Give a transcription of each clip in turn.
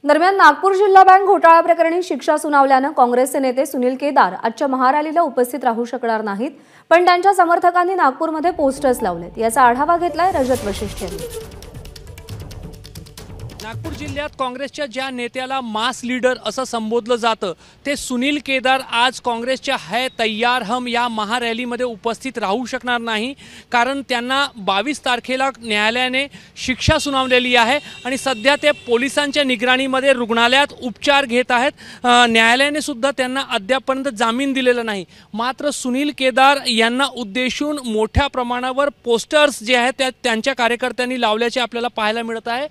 दरम्यान नागपूर जिल्हा बँक घोटाळा प्रकरणी शिक्षा सुनावल्यानं काँग्रेसचे नेते सुनील केदार आजच्या महारॅलीला उपस्थित राहू शकणार नाहीत, पण त्यांच्या समर्थकांनी नागपूरमध्ये पोस्टर्स लावलेत। याचा आढावा घेतलाय रजत वशिष्ठ यांनी। नागपूर जिल्ह्यात काँग्रेसच्या ज्या नेत्याला मास लीडर असं संबोधलं जातं ते सुनील केदार आज काँग्रेसच्या है तैयार हम या महारॅलीमध्ये उपस्थित राहू शकणार नाही, कारण त्यांना 22 तारखेला न्यायालयाने शिक्षा सुनावलेली आहे आणि सध्या ते पोलिसांच्या निगराणीमध्ये रुग्णालयात उपचार घेत आहेत। न्यायालयाने सुद्धा त्यांना अद्यापपर्यंत जामीन दिलेला नाही। मात्र सुनील केदार यांना उद्देशून मोठ्या प्रमाणावर पोस्टर्स जे आहेत त्यांच्या कार्यकर्त्यांनी लावल्याचे आपल्याला पाहायला मिळत आहे।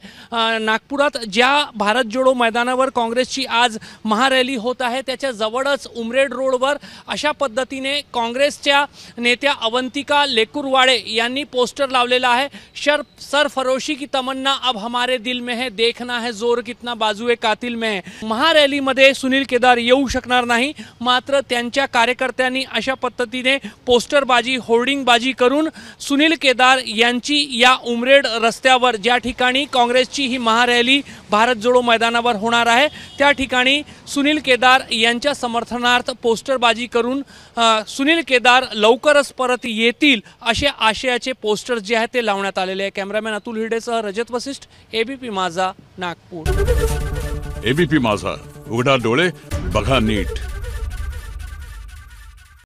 नागपुरात ज्या भारत जोडो मैदानावर काँग्रेसची आज महारॅली होत आहे त्याच्या जवळच उमरेड रोडवर अशा पद्धतीने काँग्रेसच्या नेत्या अवंतिका लेकुरवाडे यांनी पोस्टर लावलेला आहे। सरफरोशी की तमन्ना अब हमारे दिल में है, देखना है जोर कितना बाजुए कातिल में है। महारॅलीमध्ये सुनील केदार येऊ शकणार नाही, मात्र त्यांच्या कार्यकर्त्यांनी अशा पद्धतीने पोस्टरबाजी होर्डिंगबाजी करून सुनील केदार यांची या उमरेड रस्त्यावर ज्या ठिकाणी काँग्रेसची ही महारॅली भारत जोडो मैदानावर होणार आहे त्या ठिकाणी सुनील केदार यांच्या समर्थनार्थ पोस्टरबाजी करून सुनील केदार लवकरच परत येतील अशा आशयाचे पोस्टर्स जे आहेत ते लावण्यात आलेले आहे। कॅमेरामॅन अतुल हिरडेसह रजत वशिष्ठ, एबीपी माझा, नागपूर। एबीपी माझा, उघडा डोळे बघा नीट।